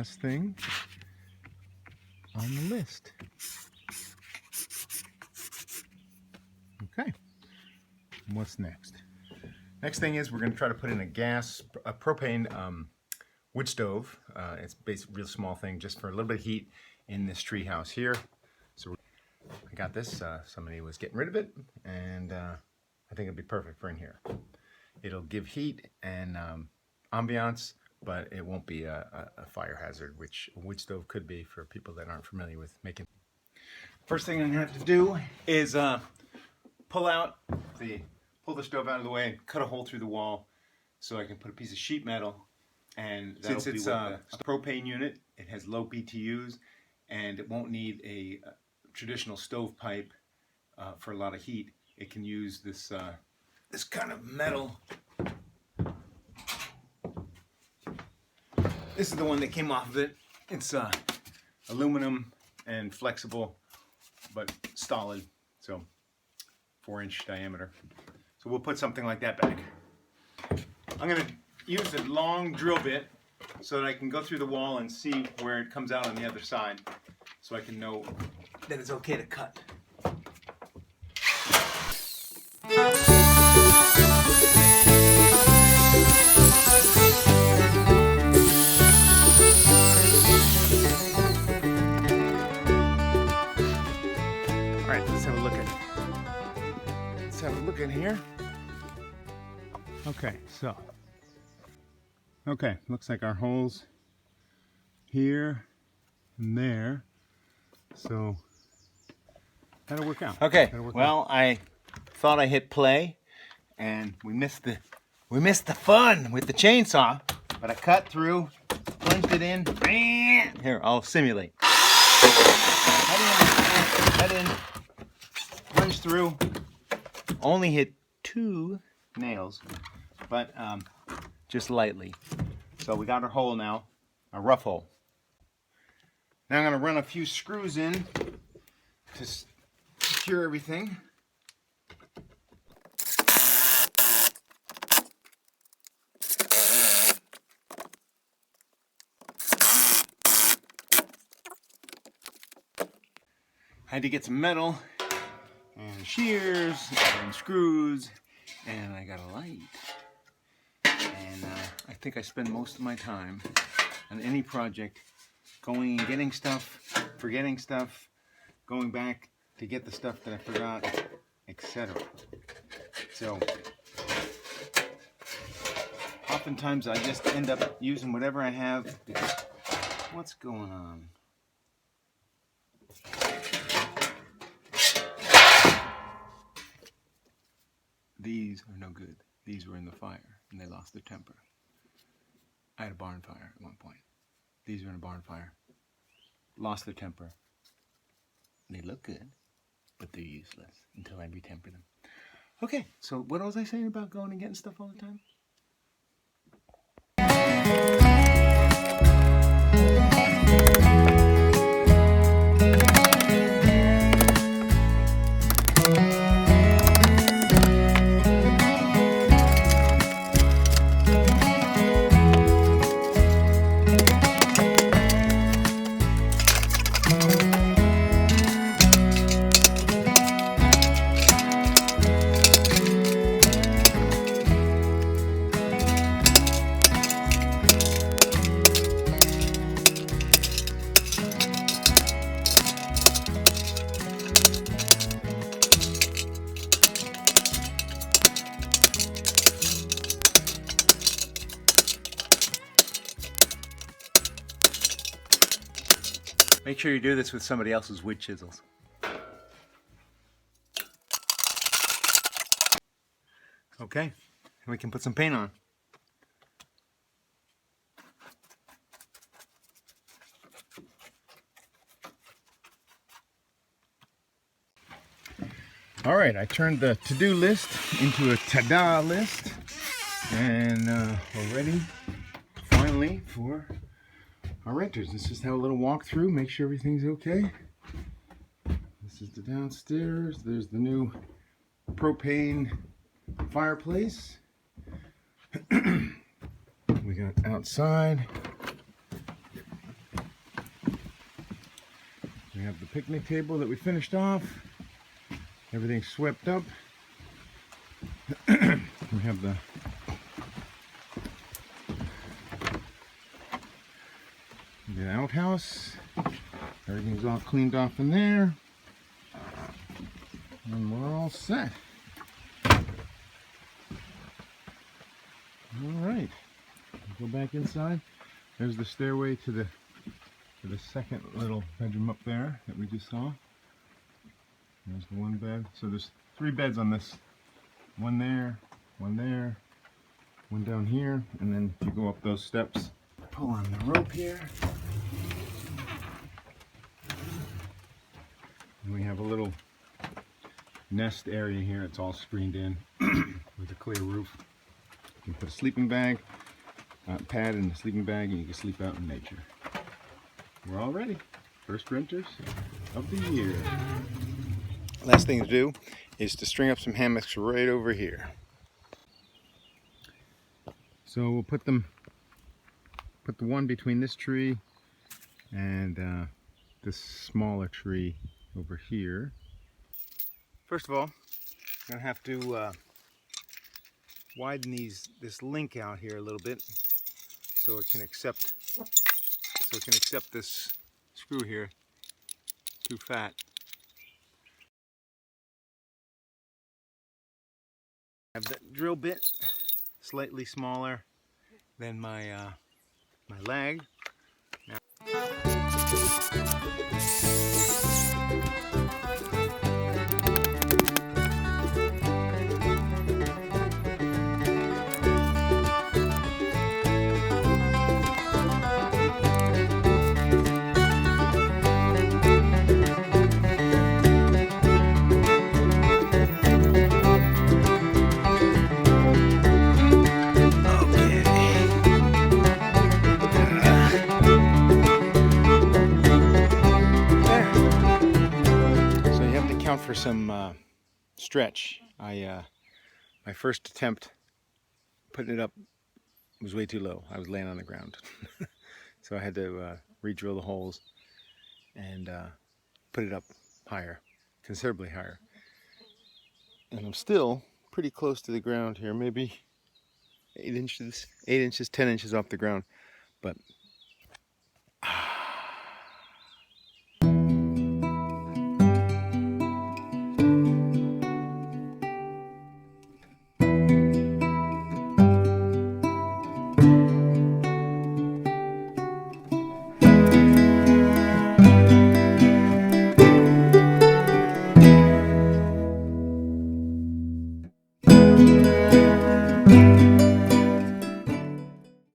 last thing on the list. Okay, what's next? Next thing is we're going to try to put in a propane wood stove. It's basically a real small thing just for a little bit of heat in this tree house here. So I got this. Somebody was getting rid of it, and I think it'll be perfect for in here. It'll give heat and ambiance, but it won't be a fire hazard, which a wood stove could be for people that aren't familiar with making. First thing I'm gonna have to do is pull the stove out of the way and cut a hole through the wall so I can put a piece of sheet metal. And since it's a propane unit, it has low BTUs, and it won't need a traditional stovepipe for a lot of heat. It can use this this kind of metal. This is the one that came off of it. It's aluminum and flexible, but solid, so 4-inch diameter. So we'll put something like that back. I'm going to use a long drill bit so that I can go through the wall and see where it comes out on the other side, so I can know that it's okay to cut. Alright, let's have a look at here. Okay, looks like our holes here and there, so that'll work out. Okay, well, I thought I hit play, and we missed the fun with the chainsaw, but I cut through, plunged it in. Here, I'll simulate. Cut in, plunged through. Only hit 2 nails, but just lightly. So we got our hole now, a rough hole. Now I'm going to run a few screws in to secure everything. I had to get some metal and shears and screws, and I got a light. And I think I spend most of my time on any project going and getting stuff, forgetting stuff, going back to get the stuff that I forgot, etc. So oftentimes I just end up using whatever I have because what's going on? These are no good. These were in the fire and they lost their temper. I had a barn fire at one point. These were in a barn fire. Lost their temper. They look good, but they're useless until I retemper them. Okay, so what was I saying about going and getting stuff all the time? Make sure you do this with somebody else's wood chisels. Okay, and we can put some paint on. All right, I turned the to-do list into a ta-da list, and we're ready finally for our renters. Let's just have a little walk through, make sure everything's okay. This is the downstairs. There's the new propane fireplace. We got outside. We have the picnic table that we finished off. Everything's swept up. We have the outhouse. Everything's all cleaned off in there. And we're all set. Alright. Go back inside. There's the stairway to the second little bedroom up there that we just saw. There's the one bed. So there's 3 beds on this. One there, one down here, and then if you go up those steps, pull on the rope here. And we have a little nest area here. It's all screened in with a clear roof. You can put a sleeping bag, pad in the sleeping bag, and you can sleep out in nature. We're all ready. First renters of the year. Last thing to do is to string up some hammocks right over here. So we'll put the one between this tree and this smaller tree over here. First of all, I'm gonna have to widen this link out here a little bit so it can accept this screw here. It's too fat. I have that drill bit slightly smaller than my my lag. Now, for some stretch. My first attempt putting it up was way too low. I was laying on the ground. So I had to re-drill the holes and put it up higher, considerably higher. And I'm still pretty close to the ground here, maybe 8 inches, 10 inches off the ground. But